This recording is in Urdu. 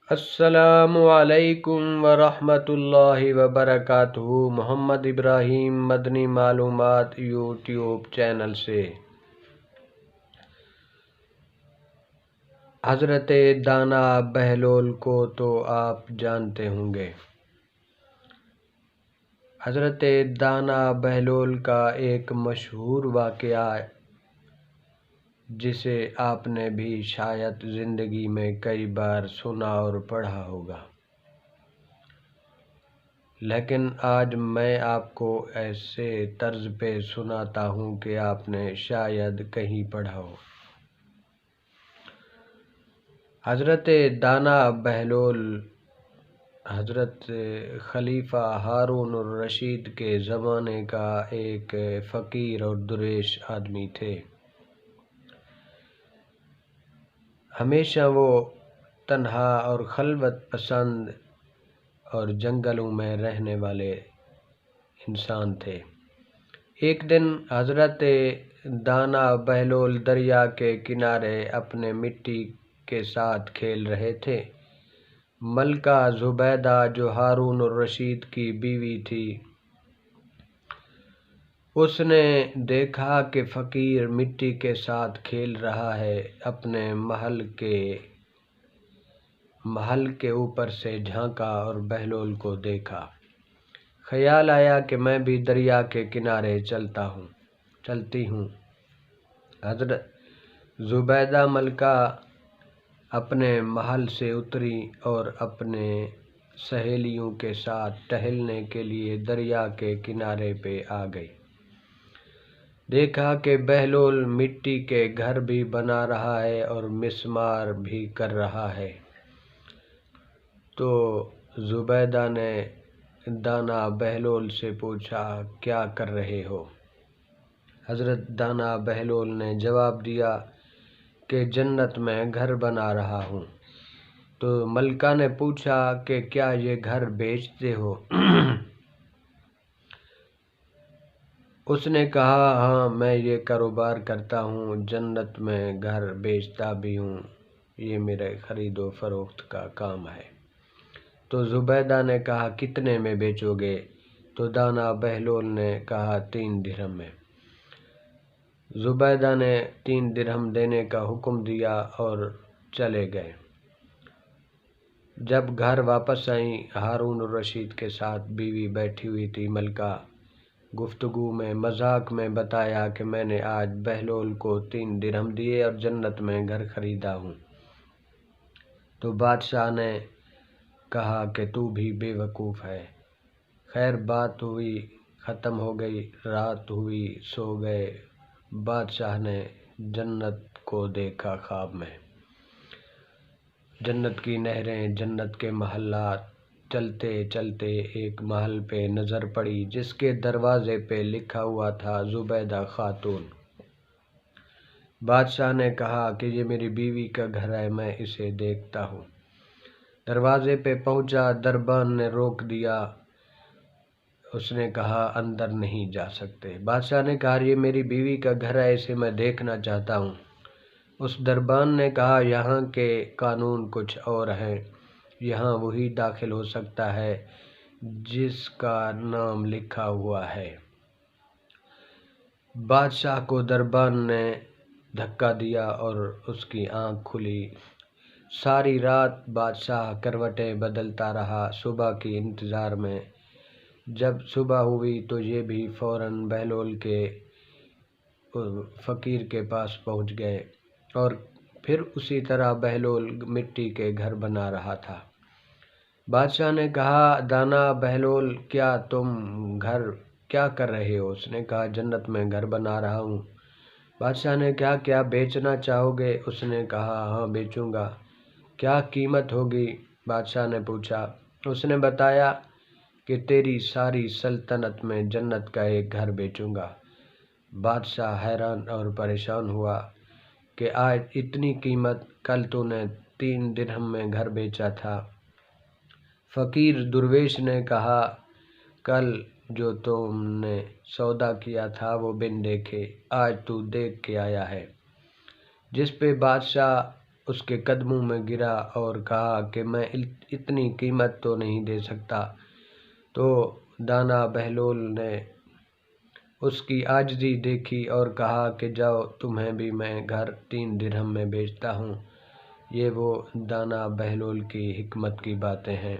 السلام علیکم ورحمۃ اللہ وبرکاتہ۔ محمد ابراہیم مدنی معلومات یوٹیوب چینل سے حضرت دانا بہلول کو تو آپ جانتے ہوں گے۔ حضرت دانا بہلول کا ایک مشہور واقعہ جسے آپ نے بھی شاید زندگی میں کئی بار سنا اور پڑھا ہوگا، لیکن آج میں آپ کو ایسے طرز پہ سناتا ہوں کہ آپ نے شاید کہیں پڑھا ہو۔ حضرت دانا بہلول حضرت خلیفہ ہارون الرشید کے زمانے کا ایک فقیر اور درویش آدمی تھے۔ ہمیشہ وہ تنہا اور خلوت پسند اور جنگلوں میں رہنے والے انسان تھے۔ ایک دن حضرت دانا بہلول دریا کے کنارے اپنے مٹی کے ساتھ کھیل رہے تھے۔ ملکہ زبیدہ جو ہارون الرشید کی بیوی تھی، اس نے دیکھا کہ فقیر مٹی کے ساتھ کھیل رہا ہے۔ اپنے محل کے اوپر سے جھانکا اور بہلول کو دیکھا۔ خیال آیا کہ میں بھی دریا کے کنارے چلتی ہوں۔ حضرت زبیدہ ملکہ اپنے محل سے اتری اور اپنے سہیلیوں کے ساتھ ٹہلنے کے لیے دریا کے کنارے پہ آ گئی۔ دیکھا کہ بہلول مٹی کے گھر بھی بنا رہا ہے اور مسمار بھی کر رہا ہے۔ تو زبیدہ نے دانا بہلول سے پوچھا، کیا کر رہے ہو؟ حضرت دانا بہلول نے جواب دیا کہ جنت میں گھر بنا رہا ہوں۔ تو ملکہ نے پوچھا کہ کیا یہ گھر بیچتے ہو؟ اس نے کہا، ہاں میں یہ کاروبار کرتا ہوں، جنت میں گھر بیچتا بھی ہوں، یہ میرے خرید و فروخت کا کام ہے۔ تو زبیدہ نے کہا، کتنے میں بیچو گے؟ تو دانا بہلول نے کہا، 3 درہم میں۔ زبیدہ نے 3 درہم دینے کا حکم دیا اور چلے گئے۔ جب گھر واپس آئیں، ہارون الرشید کے ساتھ بیوی بیٹھی ہوئی تھی۔ ملکہ گفتگو میں مذاق میں بتایا کہ میں نے آج بہلول کو 3 درہم دیے اور جنت میں گھر خریدا ہوں۔ تو بادشاہ نے کہا کہ تو بھی بے وقوف ہے۔ خیر بات ہوئی، ختم ہو گئی، رات ہوئی، سو گئے۔ بادشاہ نے جنت کو دیکھا خواب میں، جنت کی نہریں، جنت کے محلات۔ چلتے چلتے ایک محل پہ نظر پڑی جس کے دروازے پہ لکھا ہوا تھا، زبیدہ خاتون۔ بادشاہ نے کہا کہ یہ میری بیوی کا گھر ہے، میں اسے دیکھتا ہوں۔ دروازے پہ پہنچا، دربان نے روک دیا۔ اس نے کہا، اندر نہیں جا سکتے۔ بادشاہ نے کہا، یہ میری بیوی کا گھر ہے، اسے میں دیکھنا چاہتا ہوں۔ اس دربان نے کہا، یہاں کے قانون کچھ اور ہیں، یہاں وہی داخل ہو سکتا ہے جس کا نام لکھا ہوا ہے۔ بادشاہ کو دربان نے دھکا دیا اور اس کی آنکھ کھلی۔ ساری رات بادشاہ کروٹیں بدلتا رہا، صبح کی انتظار میں۔ جب صبح ہوئی تو یہ بھی فوراً بہلول کے فقیر کے پاس پہنچ گئے اور پھر اسی طرح بہلول مٹی کے گھر بنا رہا تھا۔ بادشاہ نے کہا، دانا بہلول تم گھر کیا کر رہے ہو؟ اس نے کہا، جنت میں گھر بنا رہا ہوں۔ بادشاہ نے کہا، کیا بیچنا چاہو گے؟ اس نے کہا، ہاں بیچوں گا۔ کیا قیمت ہوگی؟ بادشاہ نے پوچھا۔ اس نے بتایا کہ تیری ساری سلطنت میں جنت کا ایک گھر بیچوں گا۔ بادشاہ حیران اور پریشان ہوا کہ آج اتنی قیمت، کل تو نے 3 درہم میں گھر بیچا تھا۔ فقیر درویش نے کہا، کل جو تم نے سودا کیا تھا وہ بن دیکھے، آج تو دیکھ کے آیا ہے۔ جس پہ بادشاہ اس کے قدموں میں گرا اور کہا کہ میں اتنی قیمت تو نہیں دے سکتا۔ تو دانا بہلول نے اس کی عاجزی دیکھی اور کہا کہ جاؤ، تمہیں بھی میں گھر 3 درہم میں بیچتا ہوں۔ یہ وہ دانا بہلول کی حکمت کی باتیں ہیں۔